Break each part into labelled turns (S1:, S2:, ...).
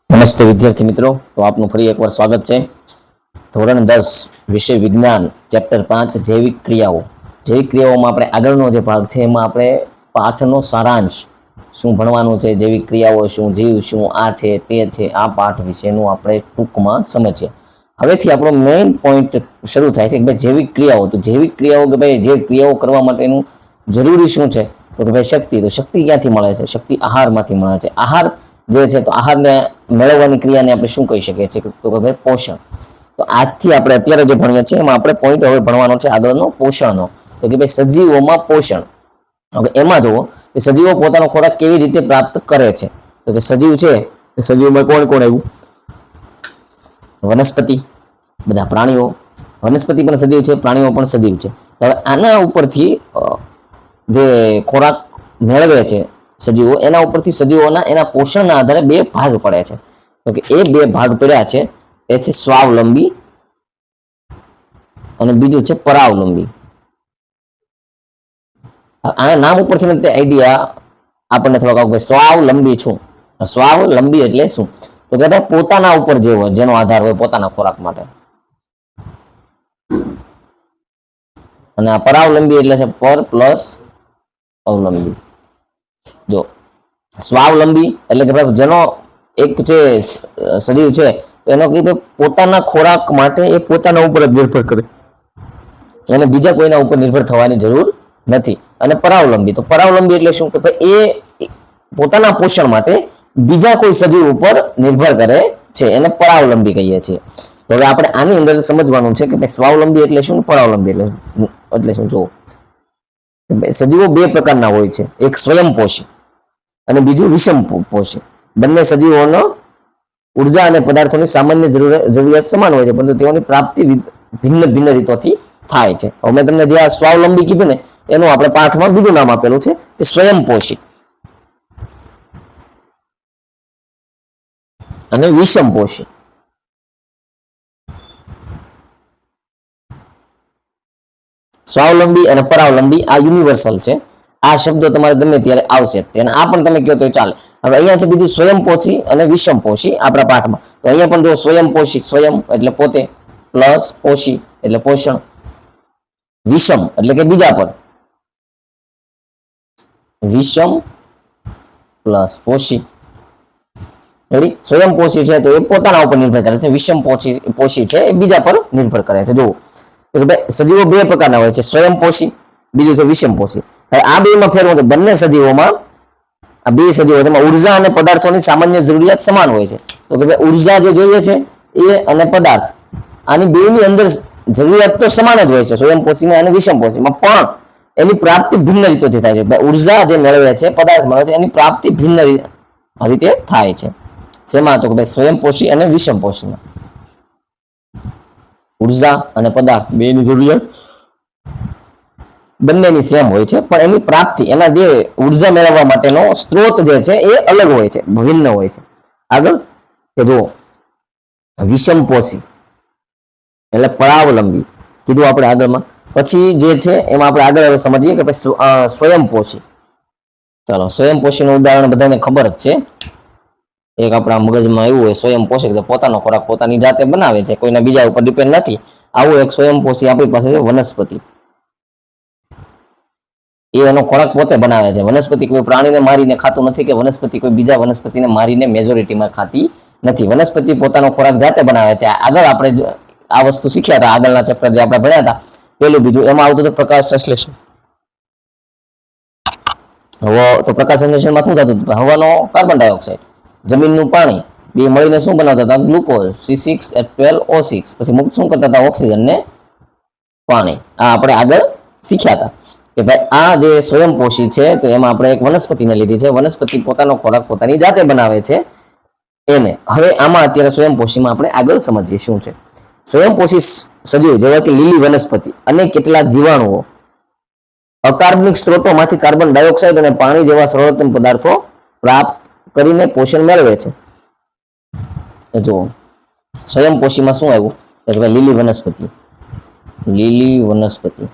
S1: નમસ્તે વિદ્યાર્થી મિત્રો, તો આપનું ફરી એકવાર સ્વાગત છે. ધોરણ 10 વિષય વિજ્ઞાન ચેપ્ટર 5 જૈવિક ક્રિયાઓ. જૈવિક ક્રિયાઓમાં આપણે આગળનો જે ભાગ છે એમાં આપણે પાઠનો સારાંશ શું ભણવાનું છે, જૈવિક ક્રિયાઓ શું, જીવ શું, આ છે તે છે, આ પાઠ વિશેનું આપણે ટૂંકમાં સમજીએ. હવેથી આપણો મેઇન પોઈન્ટ શરૂ થાય છે કે ભાઈ જૈવિક ક્રિયાઓ. તો જૈવિક ક્રિયાઓ કે ભાઈ જે ક્રિયાઓ કરવા માટેનું જરૂરી શું છે, તો કે ભાઈ શક્તિ. તો શક્તિ ક્યાંથી મળે છે? શક્તિ આહારમાંથી મળે છે. આહાર જે છે તો આહારને મેળવવાની ક્રિયાને આપણે શું કહી શકીએ છીએ, તો કે ભાઈ પોષણ. તો આજથી આપણે અત્યારે જે ભણીએ છીએ એમાં આપણે પોઈન્ટ હવે ભણવાનો છે આગળનો પોષણનો. તો કે ભાઈ સજીવોમાં પોષણ. હવે એમાં જુઓ કે સજીવો પોતાનો ખોરાક કેવી રીતે પ્રાપ્ત કરે છે. તો કે સજીવ છે એ સજીવમાં કોણ કોણ આવ્યું? વનસ્પતિ, બધા પ્રાણીઓ. વનસ્પતિ પણ સજીવ છે, પ્રાણીઓ પણ સજીવ છે. હવે આના ઉપરથી જે ખોરાક મેળવે છે સજીવો, એના ઉપરથી સજીવોના એના પોષણના આધારે બે ભાગ પડે છે. તો કે એ બે ભાગ પડ્યા છે એ છે સ્વાવલંબી અને બીજું છે પરાવલંબી. આના નામ ઉપરથી તે આઈડિયા આપણને થોડોક આવું. સ્વાવલંબી છું, સ્વાવલંબી એટલે શું? તો કે ભાઈ પોતાના ઉપર જે હોય, જેનો આધાર હોય પોતાના ખોરાક માટે. અને આ પરાવલંબી એટલે છે પર પ્લસ અવલંબી. જો સ્વાવલંબી એટલે કે ભાઈ જેનો એક જે સજીવ છે એનો કે પોતાના ખોરાક માટે એ પોતાના ઉપર જ નિર્ભર કરે, એને બીજા કોઈના ઉપર નિર્ભર થવાની જરૂર નથી. અને પરાવલંબી, તો પરાવલંબી એટલે શું કે ભાઈ એ પોતાના પોષણ માટે બીજા કોઈ સજીવ ઉપર નિર્ભર કરે છે, એને પરાવલંબી કહીએ છીએ. તો હવે આપણે આની અંદર સમજવાનું છે કે ભાઈ સ્વાવલંબી એટલે શું, પરાવલંબી એટલે શું. જો સજીવો બે પ્રકારના હોય છે, એક સ્વયંપોષી અને બીજું વિષમપોષી. બંને સજીવોનો ઉર્જા અને પદાર્થોની સામાન્ય જરૂરિયાત સમાન હોય છે, પરંતુ તેઓની પ્રાપ્તિ ભિન્ન ભિન્ન રીતોથી થાય છે. હવે મેં તમને જે આ સ્વાવલંબી કીધું ને એનું આપણે પાઠમાં બીજું નામ આપેલું છે કે સ્વયંપોષી અને વિષમપોષી. સ્વાવલંબી અને પરાવલંબી આ યુનિવર્સલ છે. આ શબ્દો તમારે ગમે ત્યારે આવશે, તેને આ પણ તમે કહો તો ચાલે. હવે અહીંયા છે બીજું સ્વયંપોષી અને વિષમપોષી આપણા પાઠમાં. તો અહીંયા પણ જો સ્વયંપોષી, સ્વયં એટલે પોતે, પ્લસ પોષી એટલે પોષણ, વિષમ એટલે કે બીજા પર, વિષમ પ્લસ પોષી. સ્વયંપોષી છે તો એ પોતાના ઉપર નિર્ભર કરે છે, વિષમ પોષી છે એ બીજા પર નિર્ભર કરે છે. જુઓ સજીવો બે પ્રકારના હોય છે, સ્વયંપોષી, બીજું છે વિષમપોષી. હવે આ બેમાં ફેરવું છે, બંને સજીવોમાં આ બે સજીવો છે ઉર્જા અને પદાર્થોની સામાન્ય જરૂરિયાત સમાન હોય છે. તો કે ભાઈ ઉર્જા જે જોઈએ છે એ અને પદાર્થ, આની બેની અંદર જરૂરિયાત તો સમાન જ હોય છે, સ્વયંપોષીમાં અને વિષમપોષીમાં, પણ એની પ્રાપ્તિ ભિન્ન રીતોથી થાય છે. ઉર્જા જે મેળવે છે, પદાર્થ મળે છે, એની પ્રાપ્તિ ભિન્ન રીતે થાય છે. શેમાં? તો કે ભાઈ સ્વયંપોષી અને વિષમપોષીમાં. ઉર્જા અને પદાર્થ બેની જરૂરિયાત બંનેની સેમ હોય છે, પણ એની પ્રાપ્તિ, એના જે ઉર્જા મેળવવા માટેનો સ્ત્રોત જે છે એ અલગ હોય છે, ભિન્ન હોય છે. આગળ કે જુઓ વિષમપોષી એટલે પરાવલંબી કીધું આપણે આગળમાં. પછી જે છે એમાં આપણે આગળ હવે સમજીએ કે ભાઈ સ્વયંપોષી. ચાલો, સ્વયંપોષીનું ઉદાહરણ બધાને ખબર જ છે. એક આપણા મગજમાં એવું હોય, સ્વયંપોષી પોતાનો ખોરાક પોતાની જાતે બનાવે છે, કોઈના બીજા ઉપર ડિપેન્ડ નથી. આવું એક સ્વયંપોષી આપણી પાસે છે વનસ્પતિ. એ એનો ખોરાક પોતે બનાવે છે. વનસ્પતિ કોઈ પ્રાણીને મારીને ખાતું નથી, કે વનસ્પતિ કોઈ બીજા વનસ્પતિને મારીને મેજોરિટીમાં ખાતી નથી. વનસ્પતિ પોતાનો ખોરાક જાતે બનાવે છે. આગળ આપણે આ વસ્તુ શીખ્યા હતા, આગળના ચેપ્ટર જે આપણે ભણ્યા હતા પેલું બીજું, એમાં આવતું હતું પ્રકાશ સંશ્લેષણ. તો પ્રકાશ સંશ્લેષણમાં શું થતું હતું? હવાનો કાર્બન ડાયોક્સાઇડ, જમીનનું પાણી બે મળીને શું બનાવતા હતા? Glucose, C6H12O6. પછી મુક્ત શું કરતા હતા? ઓક્સિજન ને પાણી. આ આપણે આગળ શીખ્યા હતા કે ભાઈ આ જે સ્વયંપોષી છે તો એમાં આપણે એક વનસ્પતિને લીધી છે. વનસ્પતિ પોતાનો ખોરાક પોતાની જાતે બનાવે છે એને. હવે આમાં અત્યારે સ્વયંપોષીમાં આપણે આગળ સમજીએ શું છે. સ્વયંપોષી સજીવ જેવા કે લીલી વનસ્પતિ અને કેટલાક જીવાણુઓ અકાર્બનિક સ્ત્રોતોમાંથી કાર્બન ડાયોક્સાઇડ અને પાણી જેવા સર્વોત્તમ પદાર્થો પ્રાપ્ત કરીને પોષણ મેળવે છે. જુઓ સ્વયંપોષીમાં શું આવ્યું? લીલી વનસ્પતિ, લીલી વનસ્પતિ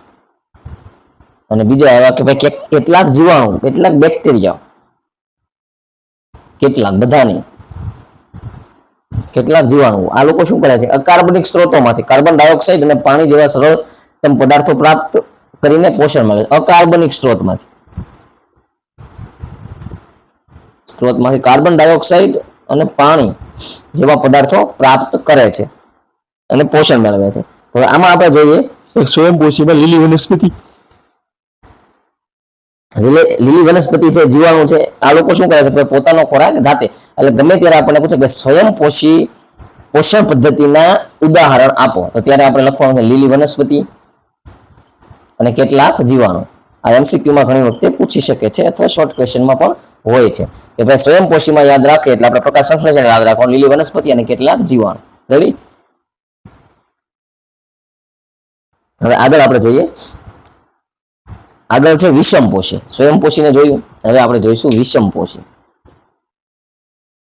S1: અને બીજા આવ્યા કે ભાઈ કેટલાક જીવાણુ, કેટલાક બેક્ટેરિયા, કેટલાક, બધા નહીં, કેટલાક જીવાણુઓ આ લોકો શું કરે છે અકાર્બનિક સ્ત્રોતોમાંથી કાર્બન ડાયોક્સાઇડ અને પાણી જેવા સરળતમ પદાર્થો પ્રાપ્ત કરીને પોષણ મળે છે અકાર્બનિક સ્ત્રોતમાંથી કાર્બન ડાયોક્સાઇડ અને પાણી જેવા પદાર્થો પ્રાપ્ત કરે છે અને પોષણ મેળવે છે હવે આમાં આપણે જોઈએ સ્વયંપોષીમાં લીલી વનસ્પતિ લીલી વનસ્પતિ છે જીવાણુ છે આ લોકો શું કરે છે પોતાનો ખોરાક જાતે એટલે ગમે ત્યારે આપણને પૂછે કે સ્વયંપોષી પોષણ પદ્ધતિના ઉદાહરણ આપો તો ત્યારે આપણે લખવાનું છે લીલી વનસ્પતિ અને કેટલાક જીવાણુ આ એમસીક્યુમાં ઘણી વખતે પૂછી શકે છે અથવા શોર્ટ ક્વેશ્ચનમાં પણ હોય છે કે ભાઈ સ્વયંપોષીમાં યાદ રાખીએ એટલે આપણે પ્રકાશ સંશ્લેષણ યાદ રાખવાનું લીલી વનસ્પતિ અને કેટલાક જીવાણુ રેડી હવે આગળ આપણે જોઈએ આગળ છે વિષમપોષી સ્વયંપોષીને જોયું હવે આપણે જોઈશું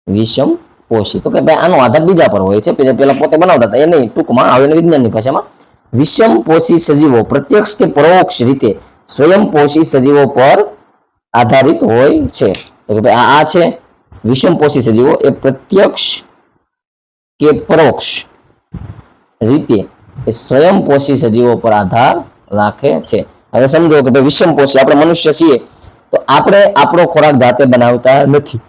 S1: વિષમપોષી તો કે ભાઈ આનો આધાર બીજા પર હોય છે પેલા પોતે બનાવતા હતા એ નહીં ટૂંકમાં આવે વિજ્ઞાનની ભાષામાં વિષમપોષી સજીવો પ્રત્યક્ષ કે પરોક્ષ રીતે સ્વયંપોષી સજીવો પર આધારિત હોય છે તો કે ભાઈ આ છે વિષમપોષી સજીવો એ પ્રત્યક્ષ કે પરોક્ષ રીતે એ સ્વયંપોષી સજીવો પર આધાર રાખે છે હવે સમજો કે ભાઈ વિષમપોષી આપણે મનુષ્ય છીએ તો આપણે આપણો ખોરાક જાતે બનાવતા નથી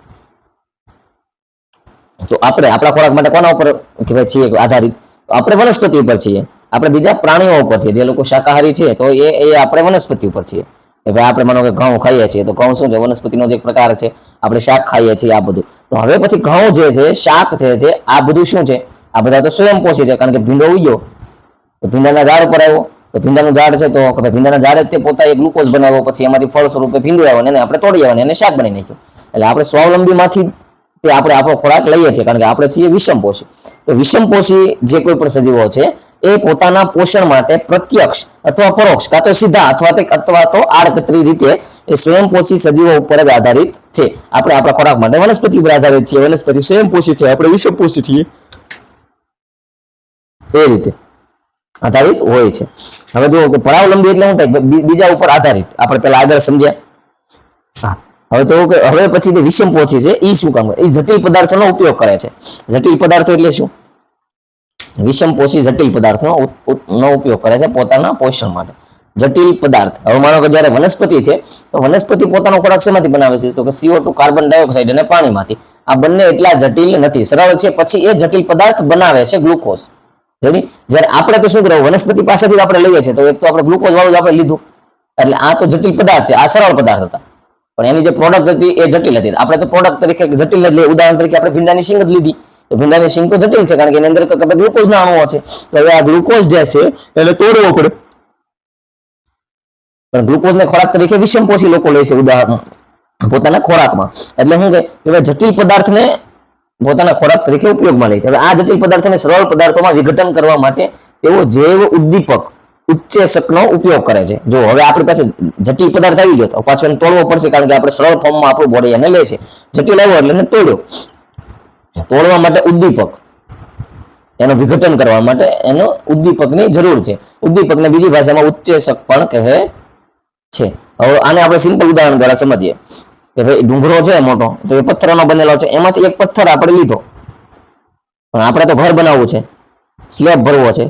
S1: તો આપણે આપણા ખોરાક માટે કોના ઉપર કે ભાઈ છીએ આધારિત તો આપણે વનસ્પતિ ઉપર છીએ આપણે બીજા પ્રાણીઓ ઉપર છીએ જે લોકો શાકાહારી છે તો એ આપણે વનસ્પતિ ઉપર છીએ કે ભાઈ આપણે માનો કે ઘઉં ખાઈએ છીએ તો ઘઉં શું છે વનસ્પતિનો જ એક પ્રકાર છે આપણે શાક ખાઈએ છીએ આ બધું તો હવે પછી ઘઉં જે છે શાક જે આ બધું શું છે આ બધા તો સ્વયંપોષી છે કારણ કે ભીંડો ઉગ્યો તો ભીંડાના ઝાડ ઉપર આવ્યો તો ભીંડાનું ઝાડ છે તો ભીંડાના ઝાડે તે પોતાએ ગ્લુકોઝ બનાવ્યો પછી એમાંથી ફળ સ્વરૂપે ભીંડું આવ્યો એને આપણે તોડી આવવાનું એને શાક બનાવી નાખ્યું એટલે આપણે સ્વાવલંબીમાંથી તે આપણે આપણો ખોરાક લઈએ છીએ કારણ કે આપણે છીએ વિષમપોષી તો વિષમપોષી જે કોઈ પણ સજીવો છે એ પોતાના પોષણ માટે પ્રત્યક્ષ અથવા પરોક્ષ કાં તો સીધા અથવા તો આડકતરી રીતે એ સ્વયંપોષી સજીવો ઉપર જ આધારિત છે આપણે આપણા ખોરાક માટે વનસ્પતિ ઉપર આધારિત છીએ વનસ્પતિ સ્વયંપોષી છે આપણે વિષમપોષી છીએ એ રીતે આધારિત હોય છે હવે જો પરાવલંબી એટલે શું થાય બીજા ઉપર આધારિત આપણે પેલા આગળ સમજ્યા હા હવે તો હવે પછી જે વિષમપોષી છે એ શું કામ કરે એ જટિલ પદાર્થોનો ઉપયોગ કરે છે જટિલ પદાર્થો એટલે શું વિષમપોષી જટિલ પદાર્થનો ઉપયોગ કરે છે પોતાના પોષણ માટે જટિલ પદાર્થ હવે માનો કે જ્યારે વનસ્પતિ છે તો વનસ્પતિ પોતાનો ખોરાક શેમાંથી બનાવે છે તો કે CO2 કાર્બન ડાયોક્સાઇડ અને પાણીમાંથી આ બંને એટલા જટિલ નથી સરળ છે પછી એ જટિલ પદાર્થ બનાવે છે ગ્લુકોઝ જ્યારે આપણે તો શું કરવું વનસ્પતિ પાસેથી આપણે લઈએ છીએ તો એક તો આપણે ગ્લુકોઝ વાળું આપણે લીધું એટલે આ તો જટિલ પદાર્થ છે આ સરળ પદાર્થ હતા પણ એની જે પ્રોડક્ટ હતી એ જટિલ હતી આપણે તો પ્રોડક્ટ તરીકે જટિલ જ લઈએ ઉદાહરણ તરીકે આપણે ભીંડાની શીંગ જ લીધી તો ભીંડાની શીંગ તો જટિલ છે કારણ કે એની અંદર ગ્લુકોઝના અણુઓ છે તો હવે આ ગ્લુકોઝ જે છે એને તોડવો પડે પણ ગ્લુકોઝને ખોરાક તરીકે વિષમપોષી લોકો લે છે ઉદાહરણ પોતાના ખોરાકમાં એટલે શું કે જટિલ પદાર્થને પોતાના ખોરાક તરીકે ઉપયોગમાં લે છે હવે આ જટિલ પદાર્થોને સરળ પદાર્થોમાં વિઘટન કરવા માટે તેઓ જૈવ ઉદ્દીપક ઉત્સેચકનો ઉપયોગ કરે છે જો હવે આપણી પાસે જટિલ પદાર્થ આવી ગયો તો પાછો એને તોડવો પડશે કારણ કે આપણે સરળ ફોર્મમાં આપણું બોડી એને લે છે જટિલ આવ્યો એટલે એને તોડવા માટે ઉદ્દીપક એનું વિઘટન કરવા માટે એનો ઉદ્દીપકની જરૂર છે ઉદ્દીપકને બીજી ભાષામાં ઉત્સેચક પણ કહે છે હવે આને આપણે સિમ્પલ ઉદાહરણ દ્વારા સમજીએ કે ભાઈ ડુંગરો છે મોટો તો એ પથ્થરનો બનેલો છે એમાંથી એક પથ્થર આપણે લીધો પણ આપણે તો ઘર બનાવવું છે સ્લેબ ભરવો છે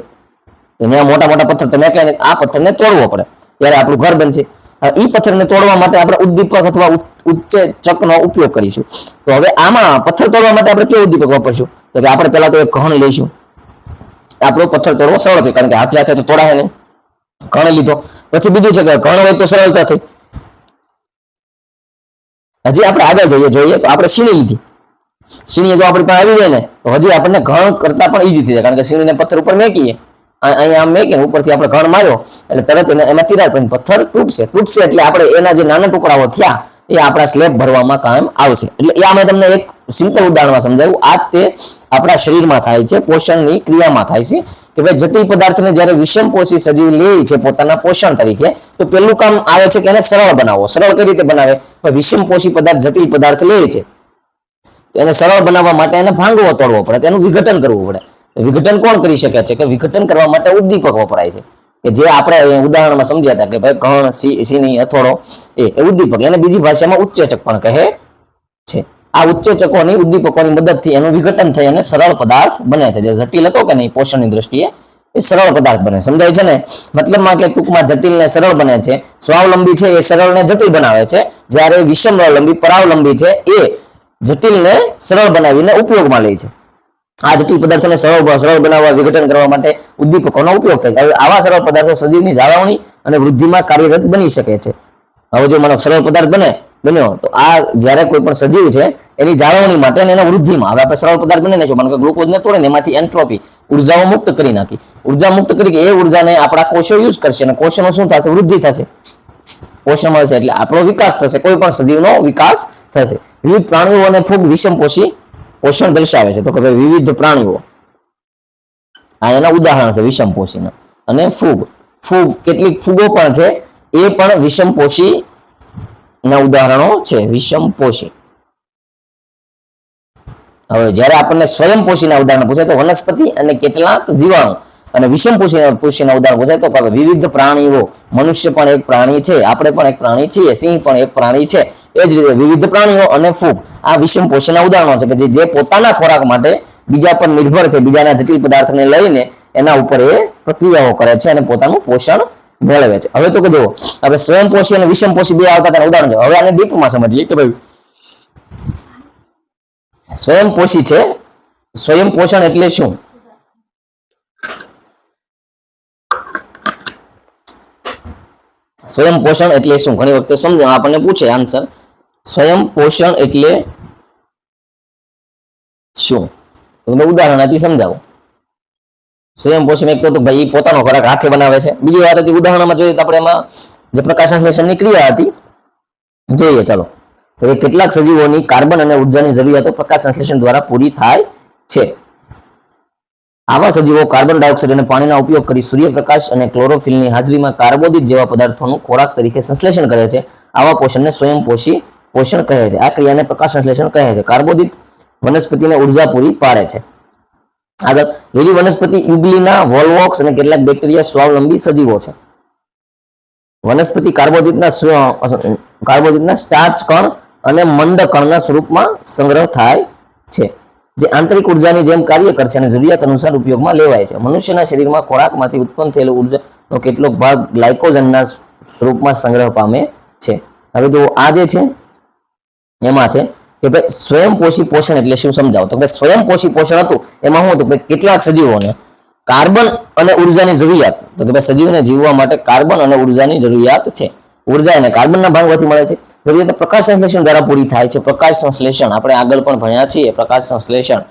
S1: ત્યાં મોટા મોટા પથ્થર તમે કહીને આ પથ્થરને તોડવો પડે ત્યારે આપણું ઘર બનશે એ પથ્થરને તોડવા માટે આપણે ઉદ્દીપક અથવા ઉત્સેચકનો ઉપયોગ કરીશું તો હવે આમાં પથ્થર તોડવા માટે આપણે કેવું ઉદ્દીપક વાપરશું તો કે આપણે પહેલા તો એક ઘણ લઈશું આપણો પથ્થર તોડવો સરળ છે કારણ કે હાથે તો તોડાય નહીં ઘણ લીધો પછી બીજું છે કે ઘણ હોય તો સરળતા થઈ હજી આપણે આગળ જોઈએ તો આપણે સીણી લીધી સીણી જો આપણી પાસે આવી જાય ને તો હજી આપણને ઘણ કરતા પણ ઈઝી થઈ જાય કારણ કે સીણીને પથ્થર ઉપર મેકીએ અહીંયા આમ મેકીને ઉપરથી આપણે ઘણ માર્યો એટલે તરત એમાં તિરાડ પડીને પથ્થર તૂટશે એટલે આપણે એના જે નાના ટુકડાઓ થયા એ આપણા સ્લેબ ભરવામાં કામ આવશે એટલે એ અમે તમને એક સિમ્પલ ઉદાહરણમાં સમજાવ્યું આ તે આપણા શરીરમાં થાય છે પોષણની ક્રિયામાં થાય છે કે ભાઈ જટિલ પદાર્થને જ્યારે વિષમપોષી સજીવ લે છે પોતાના પોષણ તરીકે તો પેલું કામ આવે છે કે એને સરળ બનાવો સરળ કઈ રીતે બનાવે વિષમપોષી પદાર્થ જટિલ પદાર્થ લે છે એને સરળ બનાવવા માટે એને ભાંગવો તોડવો પડે તેનું વિઘટન કરવું પડે વિઘટન કોણ કરી શકે છે કે વિઘટન કરવા માટે ઉદ્દીપક વપરાય છે કે જે આપણે ઉદાહરણમાં સમજ્યા હતા કે ભાઈ ઘણ સીની હથોડો એ ઉદ્દીપક એને બીજી ભાષામાં ઉત્સેચક પણ કહે છે આ ઉત્સેચકોની ઉદ્દીપકોની મદદથી એનું વિઘટન થઈ અને સરળ પદાર્થ બને છે. જે જટિલ હતો કે નહીં પોષણની દ્રષ્ટિએ એ સરળ પદાર્થ બને. સમજાય છે ને? મતલબમાં કે ટૂંકમાં જટિલ ને સરળ બને છે. સ્વાવલંબી છે એ સરળ ને જટિલ બનાવે છે, જ્યારે વિષમલંબી પરાવલંબી છે એ જટિલ ને સરળ બનાવીને ઉપયોગમાં લે છે. આ જટિલ પદાર્થોને સરળ બનાવવા, વિઘટન કરવા માટે ઉદ્દીપકોનો ઉપયોગ થાય છે. હવે આવા સરળ પદાર્થો સજીવની જાળવણી અને વૃદ્ધિમાં કાર્યરત બની શકે છે. હવે જો માનો સરળ પદાર્થ બન્યો તો આ જ્યારે કોઈ પણ સજીવ છે એની જાળવણી માટે અને એના વૃદ્ધિમાં, હવે આપણે સરળ પદાર્થ બની નાખ્યો, માનો કે ગ્લુકોઝને તોડીને એમાંથી એન્ટ્રોપી ઉર્જાઓ મુક્ત કરી નાખી. ઉર્જા મુક્ત કરી કે એ ઉર્જાને આપણા કોષો યુઝ કરશે અને કોષોનો શું થશે? વૃદ્ધિ થશે, પોષણ મળશે, એટલે આપણો વિકાસ થશે, કોઈ પણ સજીવનો વિકાસ થશે. વિવિધ પ્રાણીઓ અને ફૂગ વિષમપોષી પોષણ દર્શાવે છે. તો કે ભાઈ વિવિધ પ્રાણીઓ, આ એના ઉદાહરણ છે વિષમપોષીના. અને ફૂગ કેટલીક ફૂગો પણ છે એ પણ વિષમપોષી ના ઉદાહરણો છે, વિષમપોષી. હવે જ્યારે આપણને સ્વયંપોષીના ઉદાહરણ પૂછે તો વનસ્પતિ અને કેટલાક જીવાણુ, અને વિષમપોષીના ઉદાહરણ પૂછે તો વિવિધ પ્રાણીઓ. મનુષ્ય પણ એક પ્રાણી છે, આપણે પણ એક પ્રાણી છીએ, સિંહ પણ એક પ્રાણી છે. એ જ રીતે વિવિધ પ્રાણીઓ અને ફૂગ આ વિષમપોષીના ઉદાહરણો છે કે જે પોતાના ખોરાક માટે બીજા પર નિર્ભર છે, બીજાના જટિલ પદાર્થને લઈને એના ઉપર એ પ્રક્રિયાઓ કરે છે અને પોતાનું પોષણ મેળવે છે. હવે તો કે જુઓ, આપણે સ્વયંપોષી અને વિષમપોષી બે આવતા તેના ઉદાહરણ છે. હવે આને ડીપમાં સમજીએ કે ભાઈ સ્વયંપોષી છે, સ્વયંપોષણ એટલે શું? સ્વયંપોષણ એટલે શું? ઘણી વખતે સમજો આપણને પૂછે આન્સર, સ્વયંપોષણ એટલે શું? તો ઉદાહરણ આપી સમજાવો. સ્વયંપોષણ એક તો ભાઈ પોતાનો ખોરાક હાથે બનાવે છે. બીજી વાત હતી ઉદાહરણમાં જોઈએ તો આપણે એમાં જે પ્રકાશ સંશ્લેષણની ક્રિયા હતી જોઈએ. ચાલો, તો કેટલાક સજીવોની કાર્બન અને ઉર્જાની જરૂરિયાતો પ્રકાશ સંશ્લેષણ દ્વારા પૂરી થાય છે. આવા સજીવો કાર્બન ડાયોક્સાઇડ અને પાણીના ઉપયોગ કરી સૂર્યપ્રકાશ અને ક્લોરોફિલની હાજરીમાં કાર્બોદિત જેવા પદાર્થોનું ખોરાક તરીકે સંશ્લેષણ કરે છે. આવા પોષણને સ્વયંપોષી પોષણ કહે છે. આ ક્રિયાને પ્રકાશ સંશ્લેષણ કહે છે. કાર્બોદિત વનસ્પતિને ઉર્જા પૂરી પાડે છે. આગળ, લીલી વનસ્પતિ, યુગ્લિના, વોલવોક્સ અને કેટલાક બેક્ટેરિયા સ્વાવલંબી સજીવો છે. વનસ્પતિ કાર્બોદિતના સ્ટાર્ચ કણ અને મંડ કણના સ્વરૂપમાં સંગ્રહ થાય છે, જે આંતરિક ઉર્જાની જેમ કાર્ય કરશે અને જરૂરિયાત અનુસાર ઉપયોગમાં લેવાય છે. મનુષ્યના શરીરમાં ખોરાકમાંથી ઉત્પન્ન થયેલ ઉર્જાનો કેટલોક ભાગ ગ્લાયકોજનના સ્વરૂપમાં સંગ્રહ પામે છે. હવે જો આ જે છે એમાં છે કે ભાઈ સ્વયંપોષી પોષણ એટલે શું સમજાવો. તો ભાઈ સ્વયંપોષી પોષણ હતું એમાં શું હતું કે કેટલાક સજીવોને કાર્બન અને ઉર્જાની જરૂરિયાત, તો કે ભાઈ સજીવને જીવવા માટે કાર્બન અને ઉર્જાની જરૂરિયાત છે. ઉર્જા એને કાર્બનના ભાગમાંથી મળે છે. જરૂરિયાત પ્રકાશ સંશ્લેષણ દ્વારા પૂરી થાય છે. પ્રકાશ સંશ્લેષણ આપણે આગળ પણ ભણ્યા છીએ, પ્રકાશ સંશ્લેષણ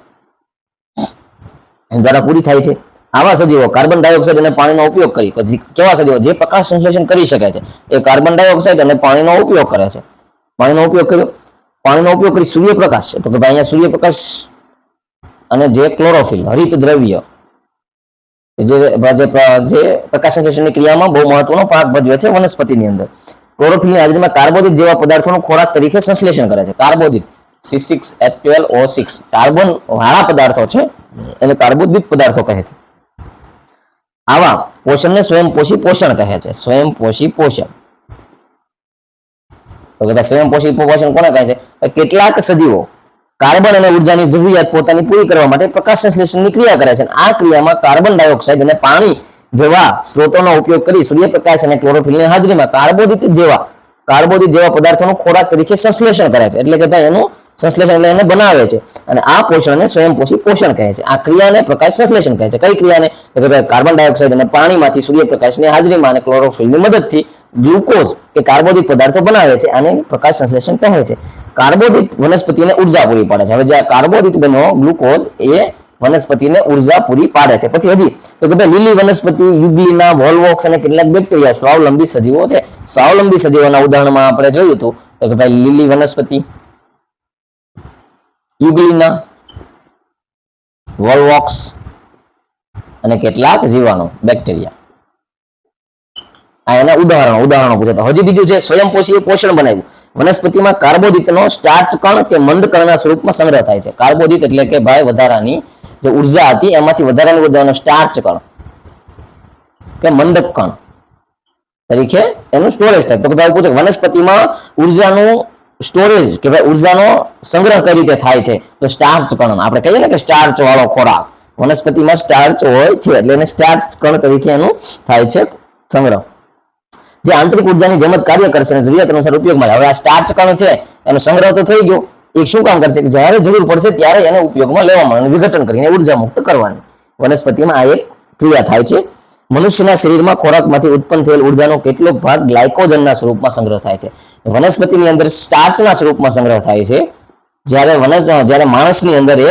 S1: દ્વારા પૂરી થાય છે. આવા સજીવો કાર્બન ડાયોક્સાઇડ અને પાણીનો ઉપયોગ કરી, કેવા સજીવો જે પ્રકાશ સંશ્લેષણ કરી શકે છે એ કાર્બન ડાયોક્સાઇડ અને પાણીનો ઉપયોગ કરે છે. પાણીનો ઉપયોગ કરી સૂર્યપ્રકાશ, તો કે ભાઈ અહીંયા સૂર્યપ્રકાશ અને જે ક્લોરોફિલ હરિત દ્રવ્ય જે પ્રકાશ સંશ્લેષણની ક્રિયામાં બહુ મહત્વનો ભાગ ભજવે છે વનસ્પતિની અંદર. ક્લોરોફિલની હાજરીમાં કાર્બોદિત જેવા પદાર્થોનું ખોરાક તરીકે સંશ્લેષણ કરે છે. કાર્બોદિત C6H12O6 કાર્બન વાળા પદાર્થો છે એને કાર્બોદિત પદાર્થો કહે છે. આવા પોષણને સ્વયંપોષી પોષણ કહે છે. સ્વયંપોષી પોષણ, તો કે સ્વયંપોષી પોષણ કોને કહે છે? કેટલાક સજીવો કાર્બન અને ઉર્જાની જરૂરિયાત પોતાની પૂરી કરવા માટે પ્રકાશ સંશ્લેષણની ક્રિયા કરે છે. આ ક્રિયામાં કાર્બન ડાયોક્સાઇડ અને પાણી જેવા સ્ત્રોતોનો ઉપયોગ કરી સૂર્યપ્રકાશ અને ક્લોરોફિલની હાજરીમાં કાર્બોદિત જેવા પદાર્થોનું ખોરાક તરીકે સંશ્લેષણ કરે છે. એટલે કે ભાઈ એનું સંશ્લેષણ એને બનાવે છે અને આ પોષણને સ્વયંપોષી પોષણ કહે છે. આ ક્રિયાને પ્રકાશ સંશ્લેષણ કહે છે. કઈ ક્રિયાને? તો કે ભાઈ કાર્બન ડાયોક્સાઇડ અને પાણીમાંથી સૂર્યપ્રકાશની હાજરીમાં અને ક્લોરોફિલની મદદથી ગ્લુકોઝ કે કાર્બોદિત પદાર્થો બનાવે છે. આને પ્રકાશ સંશ્લેષણ કહે છે. કાર્બોદિત વનસ્પતિને ઉર્જા પૂરી પાડે છે. હવે જે કાર્બોદિત બન્યો ગ્લુકોઝ એ વનસ્પતિને ઉર્જા પૂરી પાડે છે. પછી હજી તો કે ભાઈ લીલી વનસ્પતિ, યુગ્લિના, વોલવોક્સ અને કેટલાક બેક્ટેરિયા સ્વાવલંબી સજીવો છે. સ્વાવલંબી સજીવોના ઉદાહરણમાં આપણે જોયું હતું તો કે ભાઈ લીલી વનસ્પતિ, યુગ્લિના, વોલવોક્સ અને કેટલાક જીવાણુ બેક્ટેરિયા. આ એના ઉદાહરણો પૂછે. હજી બીજું છે સ્વયંપોષી પોષણ બનાવ્યું. વનસ્પતિમાં કાર્બોદિતનો સ્ટાર્ચ કણ કે મંડ કણના સ્વરૂપમાં સંગ્રહ થાય છે. કાર્બોદિત એટલે કે ભાઈ વધારાની જે ઉર્જા હતી એમાંથી વધારાની ઉર્જાનો સ્ટાર્ચ કણ કે મંડક કણ તરીકે એનું સ્ટોરેજ થાય. તો કે ભાઈ પૂછે વનસ્પતિમાં ઉર્જાનું સ્ટોરેજ કે ભાઈ ઉર્જાનો સંગ્રહ કઈ રીતે થાય છે, તો સ્ટાર્ચ કણ, આપણે કહીએ ને કે સ્ટાર્ચ વાળો ખોરાક, વનસ્પતિમાં સ્ટાર્ચ હોય છે એટલે એને સ્ટાર્ચ કણ તરીકે એનું થાય છે સંગ્રહ, જે આંતરિક ઉર્જાની જેમ જ કાર્ય કરશે અને જરૂરિયાત અનુસાર ઉપયોગમાં. હવે આ સ્ટાર્ચ કણ છે એનો સંગ્રહ તો થઈ ગયો, એ શું કામ કરશે કે જ્યારે જરૂર પડશે ત્યારે એને ઉપયોગમાં લેવામાં અને વિઘટન કરીને ઉર્જા મુક્ત કરવાની. વનસ્પતિમાં આ એક ક્રિયા થાય છે. મનુષ્યના શરીરમાં ખોરાકમાંથી ઉત્પન્ન થયેલ ઉર્જાનો કેટલોક ભાગ ગ્લાયકોજનના સ્વરૂપમાં સંગ્રહ થાય છે. વનસ્પતિની અંદર સ્ટાર્ચના સ્વરૂપમાં સંગ્રહ થાય છે, જ્યારે માણસની અંદર એ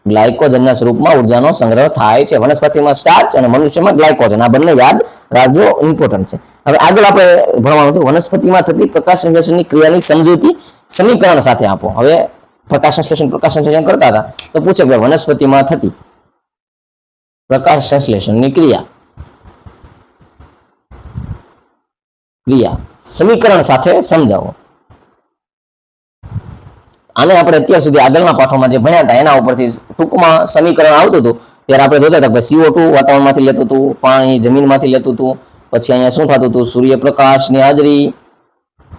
S1: ગ્લાયકોજનના સ્વરૂપમાં ઉર્જાનો સંગ્રહ થાય છે. વનસ્પતિમાં સ્ટાર્ચ અને મનુષ્યમાં ગ્લાયકોજન, આ બંને યાદ રાખજો, ઇમ્પોર્ટન્ટ છે. હવે આગળ આપણે ભણવાનું છે વનસ્પતિમાં થતી પ્રકાશ સંશ્લેષણની ક્રિયાની સમજૂતી સમીકરણ સાથે આપો. હવે પ્રકાશ સંશ્લેષણ કરતા હતા તો પૂછે કે વનસ્પતિમાં થતી પ્રકાશ સંશ્લેષણની ક્રિયા સમીકરણ સાથે સમજાવો. આને આપણે અત્યાર સુધી આગળના પાઠોમાં જે ભણ્યા હતા એના ઉપરથી ટૂંકમાં સમીકરણ આવતું હતું. ત્યારે આપણે જોતા હતા કે CO2 વાતાવરણમાંથી લેતું હતું, પાણી જમીનમાંથી લેતું હતું, પછી અહીંયા શું થતું હતું, સૂર્યપ્રકાશની હાજરી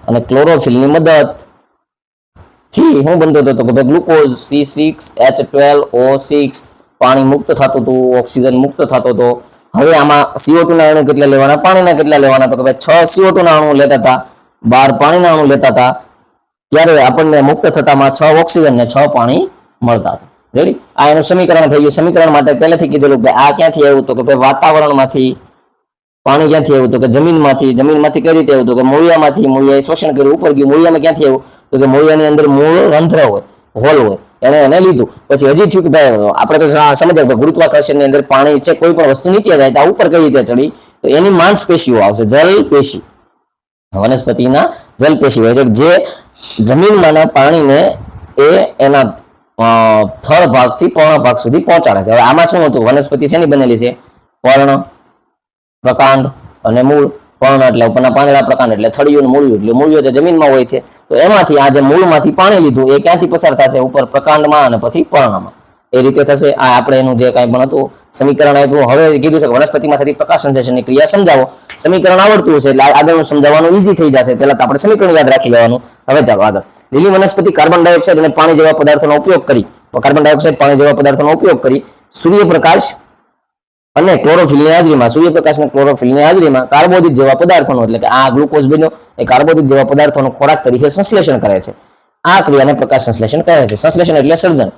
S1: અને ક્લોરોફિલની મદદથી શું બનતો હતો કે ભાઈ ગ્લુકોઝ C6H12O6 પાણી મુક્ત થતું હતું, ઓક્સિજન મુક્ત થતો હતો. હવે આમાં CO2 ના અણુ કેટલા લેવાના, પાણીના કેટલા લેવાના, તો કે ભાઈ 6 CO2 ના અણુ લેતા હતા, 12 પાણીના અણુ લેતા હતા, ત્યારે આપણને મુક્ત થતામાં 6 ઓક્સિજન ને 6 પાણી મળતા હતા. રેડી, આ એનું સમીકરણ થઈ ગયું. સમીકરણ માટે પહેલેથી કીધેલું કે આ ક્યાંથી આવ્યું, તો કે ભાઈ વાતાવરણમાંથી. પાણી ક્યાંથી આવ્યું, તો કે જમીનમાંથી. જમીનમાંથી કઈ રીતે આવ્યું, તો કે મૂળિયામાંથી. મૂળિયાએ શોષણ કર્યું, ઉપર ગયું. મૂળિયામાં ક્યાંથી આવ્યું, તો કે મૂળિયાની અંદર મૂળ રંધ્ર હોય, હોલ હોય, એને લીધું. પછી હજી થયું કે ભાઈ આપણે તો સમજાય કે ગુરુત્વાકર્ષણની અંદર પાણી છે, કોઈ પણ વસ્તુ નીચે જાય તો આ ઉપર કઈ રીતે ચડી, તો એની માંસપેશીઓ આવશે, જલપેશી. વનસ્પતિના જલપેશી હોય છે જે જમીનમાંના પાણીને એ એના થળ ભાગથી પર્ણ ભાગ સુધી પહોંચાડે છે. હવે આમાં શું હતું, વનસ્પતિ શેની બનેલી છે, પર્ણ, પ્રકાંડ અને મૂળ. પર્ણ એટલે ઉપરના પાંદડા, પ્રકાંડ એટલે થળિયું, મૂળિયું એટલે મૂળિયું જે જમીનમાં હોય છે. તો એમાંથી આ જે મૂળમાંથી પાણી લીધું એ ક્યાંથી પસાર થશે, ઉપર પ્રકાંડમાં અને પછી પર્ણમાં, એ રીતે થશે. આ આપણે એનું જે કાંઈ પણ હતું સમીકરણ આપ્યું. હવે કીધું છે કે વનસ્પતિમાં થતી પ્રકાશ સંશ્લેષણની ક્રિયા સમજાવો. સમીકરણ આવડતું હશે એટલે આગળનું સમજાવવાનું ઈઝી થઈ જશે. પહેલા તો આપણે સમીકરણ યાદ રાખી લેવાનું. હવે ચાલો આગળ. લીલી વનસ્પતિ કાર્બન ડાયોક્સાઇડ અને પાણી જેવા પદાર્થોનો ઉપયોગ કરી, પાણી જેવા પદાર્થોનો ઉપયોગ કરી સૂર્યપ્રકાશ અને ક્લોરોફિલની હાજરીમાં, સૂર્યપ્રકાશ અને ક્લોરોફિલની હાજરીમાં કાર્બોદિત જેવા પદાર્થોનો, એટલે કે આ ગ્લુકોઝ બન્યો એ કાર્બોદિત જેવા પદાર્થોનો ખોરાક તરીકે સંશ્લેષણ કરે છે. આ ક્રિયાને પ્રકાશ સંશ્લેષણ કહે છે. સંશ્લેષણ એટલે સર્જન.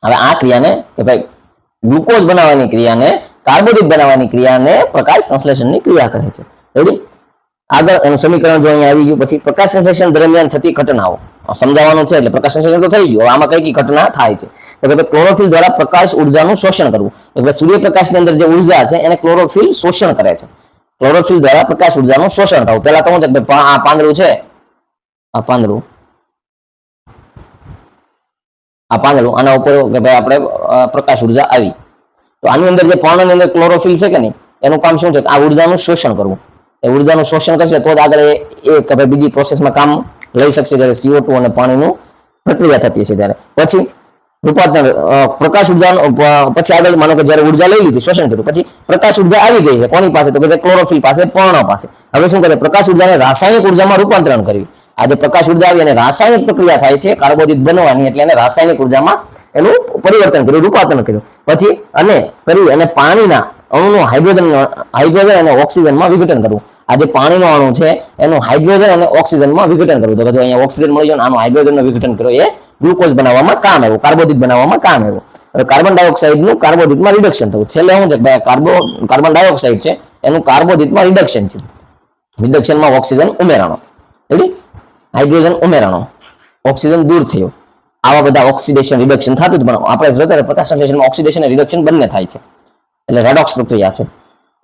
S1: હવે આ ક્રિયાને કે ભાઈ ગ્લુકોઝ બનાવવાની ક્રિયાને, કાર્બોદિત બનાવવાની ક્રિયાને પ્રકાશ સંશ્લેષણની ક્રિયા કહે છે. રેડી, આગળ એનું સમીકરણ જો અહીંયા આવી ગયું. પછી પ્રકાશ સંશ્લેષણ દરમિયાન થતી ઘટનાઓ સમજાવવાનું છે. એટલે પ્રકાશ સંશ્લેષણ તો થઈ ગયું, આમાં કઈ કઈ ઘટના થાય છે, તો કે ક્લોરોફિલ દ્વારા પ્રકાશ ઉર્જાનું શોષણ કરવું. એટલે સૂર્યપ્રકાશની અંદર જે ઉર્જા છે એને ક્લોરોફિલ શોષણ કરે છે. ક્લોરોફિલ દ્વારા પ્રકાશ ઉર્જાનું શોષણ થવું. પહેલા તો શું છે કે આ પાંદડું છે, આ પાંદડું આના ઉપર કે ભાઈ આપણે પ્રકાશ ઉર્જા આવી, તો આની અંદર જે પર્ણની અંદર ક્લોરોફિલ છે કે નહીં, એનું કામ શું છે કે આ ઉર્જાનું શોષણ કરવું. એ ઉર્જાનું શોષણ કરશે તો જ આગળ એ કે ભાઈ બીજી પ્રોસેસમાં કામ લઈ શકશે. જ્યારે CO2 અને પાણીનું પ્રક્રિયા થતી છે ત્યારે પછી રૂપાંતર પ્રકાશ ઉર્જાનો પછી આગળ માનો કે જ્યારે ઉર્જા લઈ લીધી, શોષણ કર્યું, પછી પ્રકાશ ઉર્જા આવી ગઈ છે કોની પાસે, તો કે ભાઈ ક્લોરોફિલ પાસે, પર્ણ પાસે. હવે શું કરે, પ્રકાશ ઉર્જાને રાસાયણિક ઉર્જામાં રૂપાંતરણ કરવી. આ જે પ્રકાશ ઉર્જા આવી અને રાસાયણિક પ્રક્રિયા થાય છે કાર્બોદિત બનવાની, એટલે એને રાસાયણિક ઉર્જામાં એનું પરિવર્તન કર્યું, રૂપાંતરણ કર્યું. પછી અને પાણીના અણુનું હાઇડ્રોજન અને ઓક્સિજનમાં વિઘટન કરવું. આ જે પાણીનો અણુ છે એનું હાઇડ્રોજન અને ઓક્સિજનમાં વિઘટન કરવું. તો જો અહીંયા ઓક્સિજન મળી ગયો, આનું હાઇડ્રોજનનું વિઘટન કર્યું, એ ગ્લુકોઝ બનાવવામાં કામ આવ્યું, કાર્બોદિત બનાવવામાં કામ આવ્યું. હવે કાર્બન ડાયોક્સાઇડનું કાર્બોદિતમાં રિડક્શન થયું. છેલ્લે શું છે કે કાર્બન ડાયોક્સાઇડ છે એનું કાર્બોદિતમાં રિડક્શન થયું. રિડક્શનમાં ઓક્સિજન ઉમેરાણો, હાઇડ્રોજન ઉમેરાણો, ઓક્સિજન દૂર થયો. આવા બધા ઓક્સિડેશન રિડક્શન થતું જ. પણ આપણે જોતા પ્રકાશ સંશ્લેષણમાં ઓક્સિડેશન અને રિડક્શન બંને થાય છે, એટલે રેડોક્સ પ્રક્રિયા છે.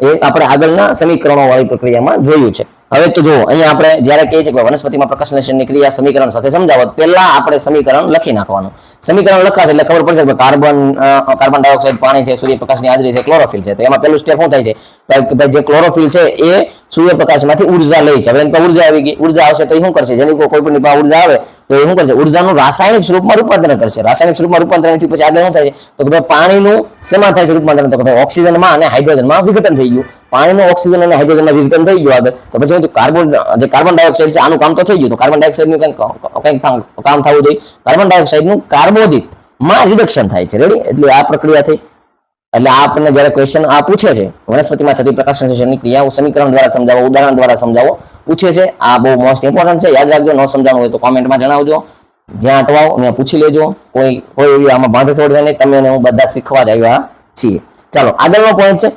S1: એ આપણે આગળના સમીકરણો વાળી પ્રક્રિયામાં જોયું છે. હવે તો જો અહીંયા આપણે જ્યારે કહીએ છીએ કે વનસ્પતિમાં પ્રકાશ સંશ્લેષણની ક્રિયા સમીકરણ સાથે સમજાવો, પહેલા આપણે સમીકરણ લખી નાખવાનું. સમીકરણ લખાશે એટલે ખબર પડશે કે કાર્બન ડાયોક્સાઇડ પાણી છે, સૂર્યપ્રકાશની હાજરી છે, ક્લોરોફિલ છે. તો એમાં પહેલું સ્ટેપ શું થાય છે કે જે ક્લોરોફિલ છે એ સૂર્યપ્રકાશમાંથી ઉર્જા લે છે. હવે એની ઉર્જા આવી ગઈ, ઉર્જા આવશે તો એ શું કરશે, જેની કોઈ પણ ઉર્જા આવે તો એ શું કરશે, ઉર્જાનું રાસાયણિક સ્વરૂપમાં રૂપાંતરણ કરશે. રાસાયણિક સ્વરૂપમાં રૂપાંતરણથી પછી આગળ શું થાય છે તો કે પાણીનું શેમાં થાય છે રૂપાંતરણ, તો કે ઓક્સિજનમાં અને હાઇડ્રોજનમાં વિઘટન થઈ ગયું. પાણીનું ઓક્સિજન અને હાઇડ્રોજનમાં વિઘટન થઈ ગયું આગળ, તો પછી જોઈએ તો કાર્બન ડાયોક્સાઇડ છે આનું કામ તો થઈ ગયું, તો કાર્બન ડાયોક્સાઇડ નું કંઈક કામ થવું જોઈએ. કાર્બન ડાયોક્સાઇડ નું કાર્બોદિત માં રિડક્શન થાય છે. રેડી, એટલે આ પ્રક્રિયા થઈ. એટલે આ આપણને જ્યારે ક્વેશ્ચન આ પૂછે છે વનસ્પતિમાં થતી પ્રકાશ સંશ્લેષણની ક્રિયાઓ સમીકરણ દ્વારા સમજાવો, ઉદાહરણ દ્વારા સમજાવો પૂછે છે, આ બહુ મોસ્ટ ઇમ્પોર્ટન્ટ છે. યાદ રાખજો, ન સમજાણું હોય તો કોમેન્ટમાં જણાવજો, જ્યાં અટવાઓ ત્યાં પૂછી લેજો. કોઈ એવી આમાં બાંધછોડ છે નહીં, તમે હું બધા શીખવા જ આવ્યા છીએ. ચાલો આગળનો પોઈન્ટ છે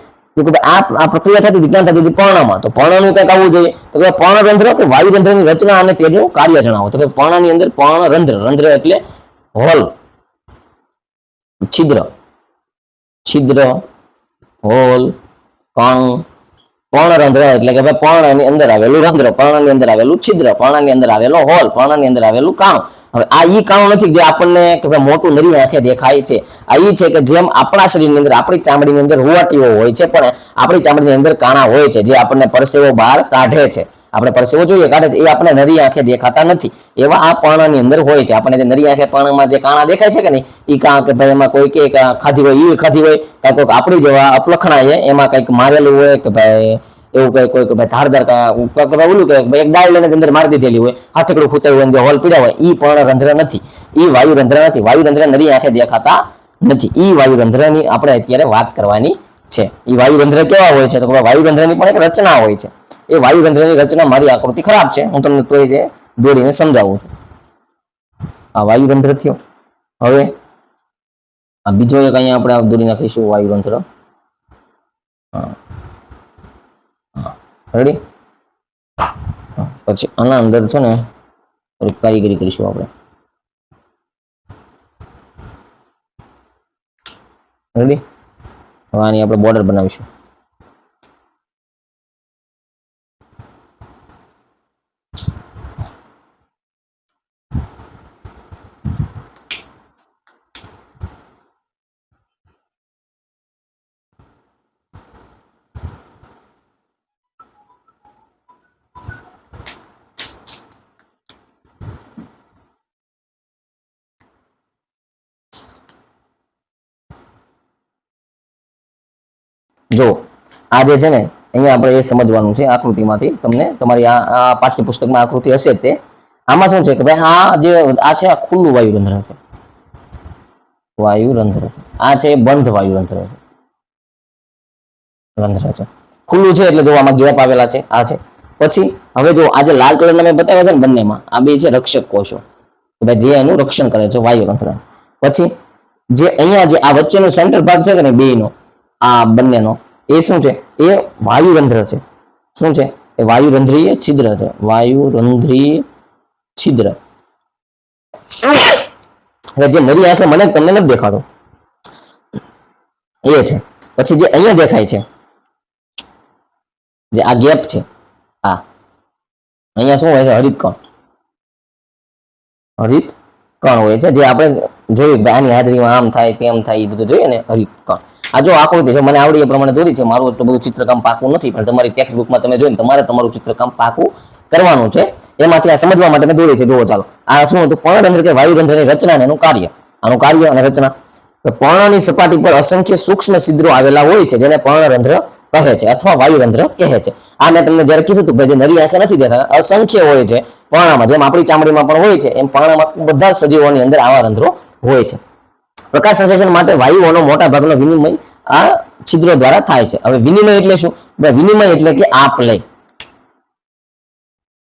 S1: કે આ પ્રક્રિયા થતી હતી ક્યાં થતી હતી? પર્ણમાં. તો પર્ણનું કંઈક આવવું જોઈએ. તો કે પર્ણરંધ્ર કે વાયુરંધ્રની રચના અને તેનું કાર્ય જણાવો. તો કે પર્ણની અંદર પર્ણરંધ્ર, રંધ્ર એટલે હોલ, છિદ્ર, હોલ, કણ. પર્ણરંધ્ર એટલે કે ભાઈ પર્ણની અંદર આવેલું રંધ્ર, પર્ણની અંદર આવેલું છિદ્ર, પર્ણની અંદર આવેલો હોલ, પર્ણની અંદર આવેલું કાણું. હવે આ ઈ કાણું નથી જે આપણને કે ભાઈ મોટું નરી આંખે દેખાય છે. આ ઈ છે કે જેમ આપણા શરીરની અંદર, આપણી ચામડીની અંદર રૂવાટીઓ હોય છે, પણ આપણી ચામડીની અંદર કાણા હોય છે જે આપણને પરસેવો બહાર કાઢે છે. આપણે પરસેવો જોઈએ કાઢે છે, એ આપણે નરી આંખે દેખાતા નથી. એવા આ પર્ણની અંદર હોય છે. આપણે જે નરી આંખે પર્ણમાં જે કાણા દેખાય છે કે નહીં, એ કાં કે ભાઈ એમાં કોઈ કે ખાધી હોય, ઈલ ખાધી હોય, કાંઈ કોઈક આપણી જેવા અપલખણા છે એમાં કંઈક મારેલું હોય કે ભાઈ એવું કઈ કોઈ ભાઈ ધારદાર ઓલું કે એક ડાળ લઈને અંદર મારી દીધેલી હોય, હાથકડું ખૂતાયું હોય, જે હોલ પીડા હોય, ઈ પર્ણરંધ્ર નથી, ઈ વાયુરંધ્ર નથી. વાયુરંધ્ર નરી આંખે દેખાતા નથી. ઈ વાયુરંધ્રની આપણે અત્યારે વાત કરવાની છે. ઈ વાયુરંધ્ર કેવા હોય છે? તો વાયુરંધ્રની પણ એક રચના હોય છે. એ વાયુરંધ્રની રચના, મારી આકૃતિ ખરાબ છે, હું તમને તો દોડીને સમજાવું છું. આ વાયુરંધ્ર થયો. હવે આ બીજો એક અહીંયા આપણે દોરી નાખીશું વાયુરંધ્ર. રેડી, પછી આના અંદર છે ને થોડીક કારીગરી કરીશું આપણે. રેડી, હવે આની આપણે બોર્ડર બનાવીશું. જો આ જે છે ને અહીંયા આપણે એ સમજવાનું છે આકૃતિમાંથી. તમને તમારી આ પાઠ્યપુસ્તકમાં આકૃતિ હશે તે. આમાં શું છે કે ભાઈ આ જે આ છે આ ખુલ્લું વાયુરંધ્ર છે, વાયુરંધ્ર. આ છે બંધ વાયુરંધ્ર છે, રંધ્ર છે. ખુલ્લું છે એટલે જો આમાં ગેપ આવેલા છે, આ છે. પછી હવે જો આ જે લાલ કલરના મેં બતાવ્યા છે ને બંનેમાં, આ બે છે રક્ષક કોષો, ભાઈ જે એનું રક્ષણ કરે છે વાયુરંધ્ર. પછી જે અહીંયા જે આ વચ્ચેનો સેન્ટર ભાગ છે કે ને બેયનો, આ બંનેનો, એ શું છે? એ વાયુરંધ્ર છે. શું છે? એ વાયુરંધ્રીય છિદ્ર છે, વાયુરંધ્રીય છિદ્ર. જે નરી આંખે મને તમને નથી દેખાતો એ છે. પછી જે અહીંયા દેખાય છે, જે આ ગેપ છે, આ અહીંયા શું હોય છે? હરિતકણ. હરિતકણ હોય છે, જે આપણે જોયું આની હાજરીમાં આમ થાય તેમ થાય, એ બધું જોઈએ ને હરિતકણ. આ જો આકૃતિ છે, મને આવડી એ પ્રમાણે દોરી છે. મારું એટલું બધું ચિત્રકામ પાકું નથી, પણ તમારી ટેક્સ્ટ બુકમાં તમે જોઈને તમારે તમારું ચિત્રકામ પાકું કરવાનું છે. એમાંથી આ સમજવા માટે મેં દોરી છે. જુઓ, ચાલો. આ શું હતું? પર્ણરંધ્ર કે વાયુરંધ્રની રચના અને એનું કાર્ય. આનું કાર્ય અને રચના. તો પર્ણની સપાટી પર અસંખ્ય સૂક્ષ્મ છિદ્રો આવેલા હોય છે, જેને પર્ણરંધ્ર કહે છે અથવા વાયુરંધ્ર કહે છે. આ મેં તમને જયારે કીધું હતું ભાઈ, જે નરી આંખે નથી દેખાતા, અસંખ્ય હોય છે પર્ણમાં. જેમ આપણી ચામડીમાં પણ હોય છે, એમ પર્ણમાં બધા સજીવોની અંદર આવા રંધ્રો હોય છે. પ્રકાશ સંશ્લેષણ માટે વાયુઓનો મોટા ભાગનો વિનિમય આ છિદ્રો દ્વારા થાય છે. હવે વિનિમય એટલે શું? વિનિમય એટલે કે આપ લે.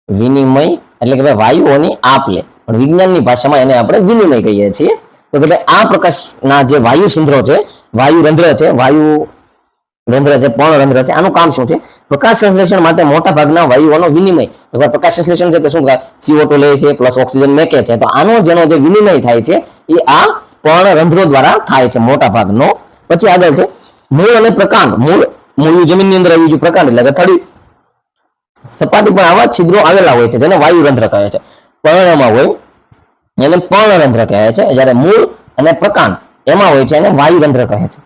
S1: વિનિમય એટલે કે વાયુઓની આપ લે, પણ વિજ્ઞાનની ભાષામાં એને આપણે વિનિમય કહીએ છીએ. તો કે આ પ્રકાશના જે વાયુ સિંધ્રો છે, વાયુરંધ્ર છે, વાયુરંધ્ર છે, પર્ણરંધ્ર છે, આનું કામ શું છે? પ્રકાશ સંશ્લેષણ માટે મોટા ભાગના વાયુઓનો વિનિમય. તો પ્રકાશ સંશ્લેષણ છે તો શું થાય? CO2 લે છે પ્લસ ઓક્સિજન મેકે છે. તો આનો જેનો જે વિનિમય થાય છે એ આ પર્ણરંધ્રો દ્વારા થાય છે મોટા ભાગનો. પછી આગળ છે મૂળ અને પ્રકાંડ. મૂળ જમીનની અંદર આવી ગયું, પ્રકાંડ એટલે ગથડી. સપાટી પર આવા છિદ્રો આવેલા હોય છે, જેને વાયુરંધ્ર કહે છે. પર્ણમાં હોય એને પર્ણરંધ્ર કહે છે, જ્યારે મૂળ અને પ્રકાંડ એમાં હોય છે એને વાયુરંધ્ર કહે છે.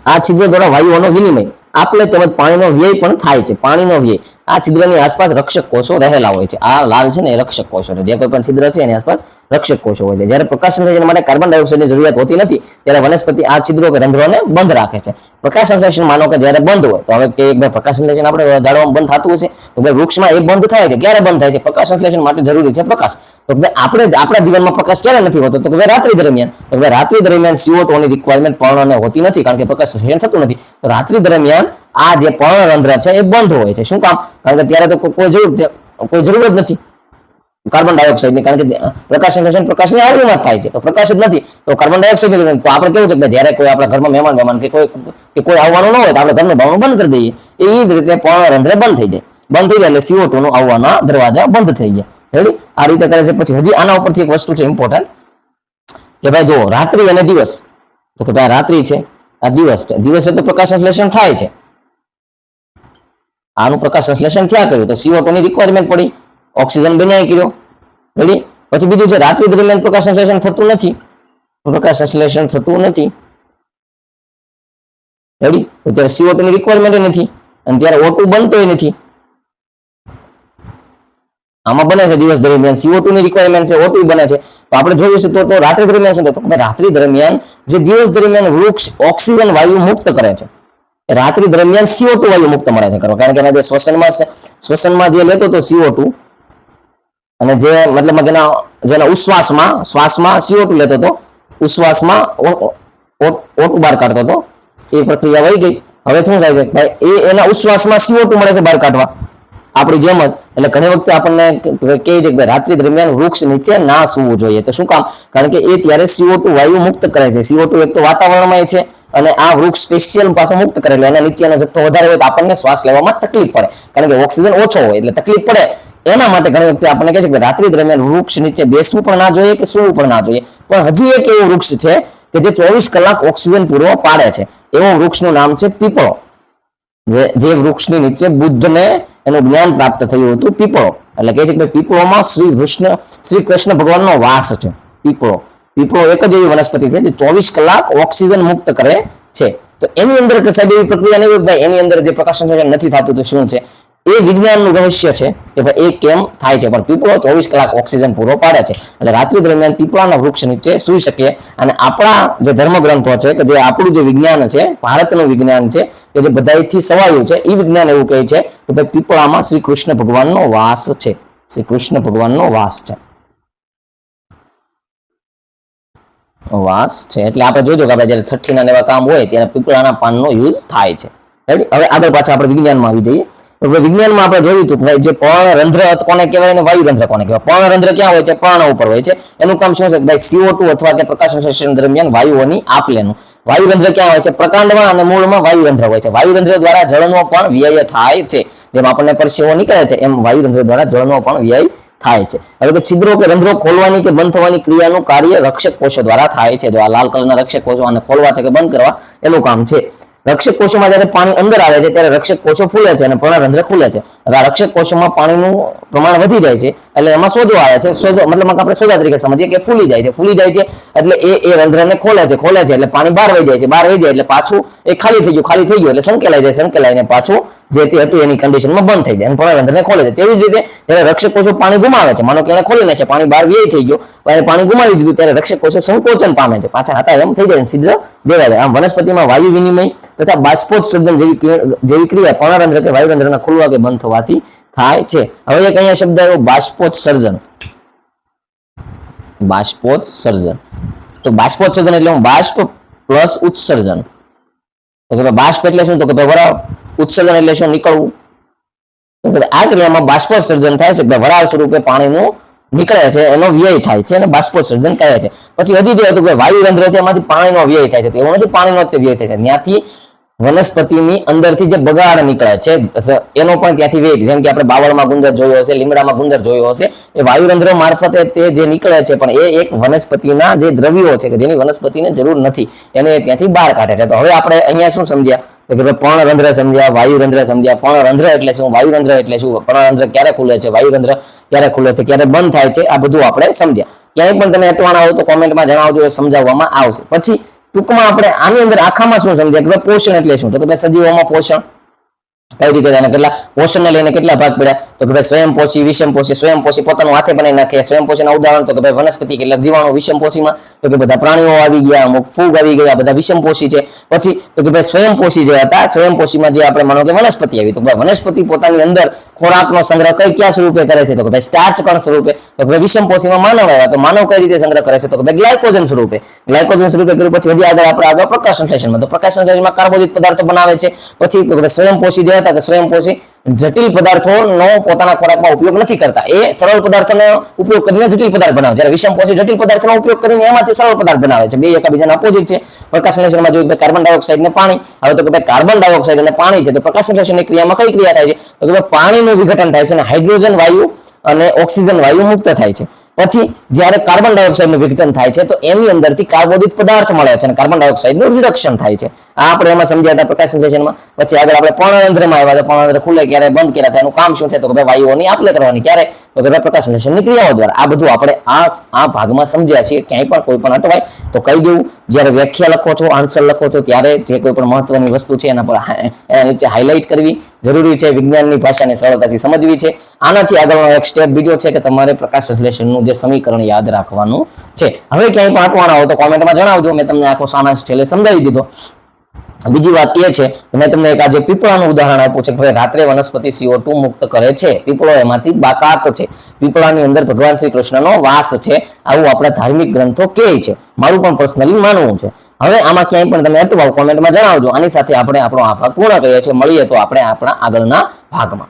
S1: આ છિદ્રો દ્વારા વાયુઓનો વિનિમય, આપલે તેમજ પાણીનો વ્યય પણ થાય છે. પાણીનો વ્યય આ છિદ્રની આસપાસ રક્ષક કોષો રહેલા હોય છે. આ લાલ છે ને એ રક્ષક કોષો છે. જે કોઈ પણ છિદ્ર છે એની આસપાસ રક્ષક કોષો હોય છે. જ્યારે પ્રકાશ સંશ્લેષણ માટે કાર્બન ડાયોક્સાઇડની જરૂરિયાત હોતી નથી ત્યારે વનસ્પતિ આ છિદ્રો કે રંધ્રોને બંધ રાખે છે. પ્રકાશ સંશ્લેષણ માનો કે જ્યારે બંધ હોય, તો હવે કે એક પ્રકાશ સંશ્લેષણ આપણે ઝાડવામાં બંધ થતું હશે, તો વૃક્ષમાં એ બંધ થાય છે. ક્યારે બંધ થાય છે? પ્રકાશ સંશ્લેષણ માટે જરૂરી છે પ્રકાશ. તો આપણે આપણા જીવનમાં પ્રકાશ ક્યારે નથી હોતો? તો રાત્રિ દરમિયાન. તો રાત્રિ દરમિયાન CO2 ની રિક્વાયરમેન્ટ પર્ણને હોતી નથી, કારણ કે પ્રકાશ સંશ્લેષણ થતું નથી. તો રાત્રિ દરમિયાન આ જે પર્ણરંધ્ર છે એ બંધ હોય છે. શું કામ? કારણ કે ત્યારે તો કોઈ જરૂર જ નથી કાર્બન ડાયોક્સાઇડની, કારણ કે પ્રકાશ સંશ્લેષણ પ્રકાશની હાજરીમાં થાય છે. તો પ્રકાશ જ નથી તો કાર્બન ડાયોક્સાઇડ. તો આપણે કેવું છે કે જ્યારે કોઈ આપણા ઘરમાં મહેમાન કે કોઈ આવવાનું ન હોય તો આપણે ઘરનું બારણું બંધ કરી દઈએ. એ જ રીતે પર્ણરંધ્ર બંધ થઈ જાય. બંધ થઈ જાય એટલે CO2 નું આવવાના દરવાજા બંધ થઈ ગયા. રેડી? આ રીતે કરે છે. પછી હજી આના ઉપરથી એક વસ્તુ છે ઇમ્પોર્ટન્ટ, કે ભાઈ જો રાત્રિ અને દિવસ, તો કે ભાઈ રાત્રિ છે, આ દિવસ છે. દિવસે તો પ્રકાશ સંશ્લેષણ થાય છે, આનું પ્રકાશ સંશ્લેષણ થયા કર્યું તો CO2 ની રિક્વાયરમેન્ટ પડી, ઓક્સિજન બનાવી કર્યો. રેડી? પછી બીજું છે રાત્રિ દરમિયાન પ્રકાશ સંશ્લેષણ થતું નથી, પ્રકાશ સંશ્લેષણ થતું નથી. રેડી? તો ત્યારે CO2 ની રિક્વાયરમેન્ટ નથી અને ત્યારે O2 બનતોય નથી. આમાં બને છે દિવસ દરમિયાન CO2 ની રિક્વાયરમેન્ટ છે, O2 બને છે. તો આપણે જોયું છે તો રાત્રિ દરમિયાન શું થાય? તો રાત્રિ દરમિયાન જે દિવસ દરમિયાન વૃક્ષ ઓક્સિજન વાયુ મુક્ત કરે છે, રાત્રિ દરમિયાન CO2 વાયુ મુક્ત મળે છે. કારણ કે એના જે શ્વસનમાં જે લેતો હતો CO2 અને જે મતલબ જેના શ્વાસમાં CO2 લેતો હતો, ઉશ્વાસમાં O2 બહાર કાઢતો હતો. એ પ્રક્રિયા વહી ગઈ. હવે શું થાય છે ભાઈ? એના ઉશ્વાસમાં CO2 મળે છે બહાર કાઢવા, આપણી જેમ જ. એટલે ઘણી વખતે આપણને કહે છે કે રાત્રિ દરમિયાન વૃક્ષ નીચે ના સૂવું જોઈએ. તો શું કામ? કારણ કે એ ત્યારે CO2 વાયુ મુક્ત કરે છે. CO2 એક તો વાતાવરણમાં છે અને આ વૃક્ષ સ્પેશિયલ પાછો મુક્ત કરેલો, એના નીચેનો જથ્થો વધારે હોય તો આપણને શ્વાસ લેવામાં તકલીફ પડે, કારણ કે ઓક્સિજન ઓછો હોય એટલે તકલીફ પડે. એના માટે ઘણી વખતે આપણને કહે છે કે રાત્રિ દરમિયાન વૃક્ષ નીચે બેસવું પણ ના જોઈએ કે સૂવું પણ ના જોઈએ. પણ હજી એક એવું વૃક્ષ છે કે જે 24 કલાક ઓક્સિજન પૂરો પાડે છે. એવો વૃક્ષનું નામ છે પીપળો. જે વૃક્ષની નીચે બુદ્ધને એનું જ્ઞાન પ્રાપ્ત થયું હતું, પીપળો. એટલે કહે છે કે પીપળોમાં શ્રી કૃષ્ણ ભગવાનનો વાસ છે. પીપળો એક જ એવી વનસ્પતિ છે જે 24 કલાક ઓક્સિજન મુક્ત કરે છે. તો એની અંદર સાહેબ એવી પ્રક્રિયા નહીં ભાઈ, એની અંદર જે પ્રકાશ સંશ્લેષણ નથી થતું તો શું છે? એ વિજ્ઞાનનું રહસ્ય છે કે ભાઈ એ કેમ થાય છે. પણ પીપળો 24 કલાક ઓક્સિજન પૂરો પાડે છે. એટલે રાત્રિ દરમિયાન પીપળાના વૃક્ષ નીચે સૂઈ શકીએ. અને આપણા જે ધર્મગ્રંથો છે, કે જે આપણું જે વિજ્ઞાન છે, ભારતનું વિજ્ઞાન છે, કે જે બધાથી સવાયું છે, એ વિજ્ઞાન એવું કહે છે કે ભાઈ પીપળામાં શ્રી કૃષ્ણ ભગવાનનો વાસ છે. શ્રી કૃષ્ણ ભગવાનનો વાસ છે. એટલે આપણે જોજો કે આપણે જયારે છઠ્ઠીના એવા કામ હોય ત્યારે પીપળાના પાનનો યુઝ થાય છે. હવે આગળ પાછા આપણે વિજ્ઞાનમાં આવી જઈએ. તો વિજ્ઞાનમાં આપણે જોયું હતું કે ભાઈ જે પર્ણરંધ્ર કોને કહેવાય અને વાયુરંધ્ર કોને કહેવાય? પર્ણરંધ્ર ક્યાં હોય છે? પર્ણ ઉપર હોય છે. એનું કામ શું છે? ભાઈ CO2 અથવા કે પ્રકાશ સંશ્લેષણ દરમિયાન વાયુઓની આપ-લેનું. વાયુરંધ્ર ક્યાં હોય છે? પ્રકાંડમાં અને મૂળમાં વાયુરંધ્ર હોય છે. વાયુરંધ્ર દ્વારા જળનો પણ વ્યય થાય છે. જેમ આપણને પરસેવો નીકળે છે એમ વાયુરંધ્ર દ્વારા જળનો પણ વ્યય થાય છે. હવે કે છિદ્રો કે રંધ્રો ખોલવાની કે બંધ થવાની ક્રિયાનું કાર્ય રક્ષક કોષો દ્વારા થાય છે. જો આ લાલ કલરના રક્ષક કોષો આને ખોલવા છે કે બંધ કરવા એનું કામ છે. રક્ષક કોષોમાં જ્યારે પાણી અંદર આવે છે ત્યારે રક્ષક કોષો ફૂલે છે અને પર્ણરંધ્ર ખુલે છે. હવે આ રક્ષક કોષોમાં પાણીનું પ્રમાણ વધી જાય છે એટલે એમાં સોજો આવે છે. સોજો મતલબ આપણે સોજા તરીકે સમજીએ કે ફૂલી જાય છે એટલે એ રંધ્રને ખોલે છે એટલે પાણી બહાર વહી જાય છે. એટલે પાછું એ ખાલી થઈ ગયું એટલે સંકેલાઈને પાછું જે તે હતું એની કન્ડિશનમાં બંધ થઈ જાય અને પર્ણરંધ્રને ખોલે છે. તેવી જ રીતે જ્યારે રક્ષક કોષો પાણી ગુમાવે છે, માનો કે એને ખોલી નાખે, પાણી બહાર વ્યય થઈ ગયો, પાણી ગુમાવી દીધું, ત્યારે રક્ષક કોષો સંકોચન પામે છે, પાછા હતા એમ થઈ જાય, છિદ્ર દેવાય જાય. આમ વનસ્પતિમાં વાયુ વિનિમય તથા બાષ્પોત્સર્જન જેવી ક્રિયા પર્ણરંધ્ર કે વાયુરંધ્રના ખુલવા કે બંધ થવાથી થાય છે. હવે એક અહીંયા શબ્દ આવ્યો બાષ્પોત્સર્જન. તો બાષ્પોત્સર્જન એટલે બાષ્પ પ્લસ ઉત્સર્જન. તો કે બાષ્પ એટલે શું? તો કે વરાળ. ઉત્સર્જન એટલે શું? નીકળવું. આ ક્રિયામાં બાષ્પોત્સર્જન થાય છે, વરાળ સ્વરૂપે પાણીનું નીકળે છે, એનો વ્યય થાય છે અને બાષ્પોત્સર્જન કહે છે. પછી હજી જે હતું કે વાયુરંધ્ર છે એમાંથી પાણીનો વ્યય થાય છે, એવું નથી પાણીનો જ વ્યય થાય છે, ત્યાંથી વનસ્પતિની અંદરથી જે બગાડ નીકળે છે એનો પણ ત્યાંથી વ્યય. જેમ કે આપણે બાવળમાં ગુંદર જોયો હશે, લીમડામાં ગુંદર જોયો હશે, એ વાયુરંધ્ર મારફતે તે જે નીકળે છે, પણ એ એક વનસ્પતિના જે દ્રવ્યો છે કે જેની વનસ્પતિને જરૂર નથી એને ત્યાંથી બહાર કાઢે છે. તો હવે આપણે અહીંયા શું સમજ્યા કે પર્ણરંધ્ર સમજ્યા, વાયુરંધ્ર સમજ્યા. પર્ણરંધ્ર એટલે શું? વાયુરંધ્ર એટલે શું? પર્ણરંધ્ર ક્યારે ખુલે છે? વાયુરંધ્ર ક્યારે ખુલે છે? ક્યારે બંધ થાય છે? આ બધું આપણે સમજ્યા. ક્યાંય પણ તમે અટવાણા હોય તો કોમેન્ટમાં જણાવજો, એ સમજાવવામાં આવશે. પછી ટૂંકમાં આપણે આની અંદર આખામાં શું સમજ્યા કે પોષણ એટલે શું? તો કે સજીવોમાં પોષણ, કઈ રીતે તેના કેટલા પોષણને લઈને કેટલા ભાગ પડ્યા તો કે ભાઈ સ્વયંપોષી, વિષમપોષી. સ્વયંપોષી પોતાનું હાથે બનાવી નાખે. સ્વયંપોષીના ઉદાહરણ તો કે ભાઈ વનસ્પતિ, કેટલાક જીવાણુ વિષમપોષીમાં તો કે બધા પ્રાણીઓ આવી ગયા, અમુક ફૂગ આવી ગયા, બધા વિષમપોષી છે. પછી તો કે ભાઈ સ્વયંપોષી જે હતા, સ્વયંપોષીમાં જે આપણે માનો કે વનસ્પતિ આવી, તો ભાઈ વનસ્પતિ પોતાની અંદર ખોરાકનો સંગ્રહ કયા સ્વરૂપે કરે છે તો કે ભાઈ સ્ટાર્ચ કણ સ્વરૂપે. તો કે ભાઈ વિષમપોષીમાં માનવ આવ્યા, તો માનવ કઈ રીતે સંગ્રહ કરે છે તો કે ભાઈ ગ્લાયકોજન સ્વરૂપે. ગ્લાયકોજન સ્વરૂપે કર્યું. પછી હજી આગળ પ્રકાશ સંશ્લેષણમાં, તો પ્રકાશ સંશ્લેષણમાં કાર્બોદિત પદાર્થો બનાવે છે. પછી તો કે સ્વયંપોષી જે હતા કે સ્વયંપોષી જટિલ પદાર્થોનો પોતાના ખોરાકમાં ઉપયોગ નથી કરતા, એ સરળ પદાર્થોનો ઉપયોગ કરીને જટિલ પદાર્થ બનાવે. જ્યારે વિષમપોષી જટિલ પદાર્થોનો ઉપયોગ કરીને એમાંથી સરળ પદાર્થ બનાવે છે. બે એકબીજાના ઓપોઝિટ છે. પ્રકાશ સંશ્લેષણમાં જોયું કે કાર્બન ડાયોક્સાઇડ ને પાણી. હવે તો કે ભાઈ કાર્બન ડાયોક્સાઇડ અને પાણી છે, તો પ્રકાશ સંશ્લેષણની ક્રિયામાં કઈ ક્રિયા થાય છે તો કે પાણીનું વિઘટન થાય છે અને હાઇડ્રોજન વાયુ અને ઓક્સિજન વાયુ મુક્ત થાય છે. પછી જ્યારે કાર્બન ડાયોક્સાઇડનું વિઘટન થાય છે તો એની અંદરથી કાર્બોદિત પદાર્થ મળે છે અને કાર્બન ડાયોક્સાઇડનું રિડક્શન થાય છે. આ આપણે એમાં સમજ્યા હતા પ્રકાશ સંશ્લેષણમાં. પછી આગળ આપણે પર્ણરંધ્રમાં આવ્યા, તો પર્ણરંધ્ર ખુલે ક્યારે, બંધ ક્યારે થાય, એનું કામ શું છે તો કે વાયુઓની આપલે કરવાની. ક્યારે તો કે પ્રકાશ સંશ્લેષણની ક્રિયાઓ દ્વારા. આ બધું આપણે આ ભાગમાં સમજ્યા છીએ. ક્યાંય પણ કોઈ પણ અટવાય તો કહી દેવું. જ્યારે વ્યાખ્યા લખો છો, આન્સર લખો છો, ત્યારે જે કોઈ પણ મહત્વની વસ્તુ છે એના પર એના નીચે હાઇલાઇટ કરવી જરૂરી છે. વિજ્ઞાનની ભાષાને સરળતાથી સમજવી છે. આનાથી આગળનો એક સ્ટેપ બીજો છે કે તમારે પ્રકાશ સંશ્લેષણનું જે સમીકરણ યાદ રાખવાનું છે. હવે ક્યાંય પણ અટવાના હોય તો કોમેન્ટમાં જણાવજો. મેં તમને આખો સારાંશ છેલ્લે સમજાવી દીધો. બીજી વાત એ છે કે મેં તમને એક આજે પીપળાનું ઉદાહરણ આપ્યું છે કે ભાઈ રાત્રે વનસ્પતિ CO2 મુક્ત કરે છે. પીપળો એમાંથી બાકાત છે. પીપળાની અંદર ભગવાન શ્રી કૃષ્ણનો વાસ છે, આવું આપણા ધાર્મિક ગ્રંથો કહે છે. મારું પણ પર્સનલી માનવું છે. હવે આમાં ક્યાંય પણ તમે અટવાવ કોમેન્ટમાં જણાવજો. આની સાથે આપણે આપણો આ ભાગ પૂર્ણ કરીએ છીએ. મળીએ તો આપણે આપણા આગળના ભાગમાં.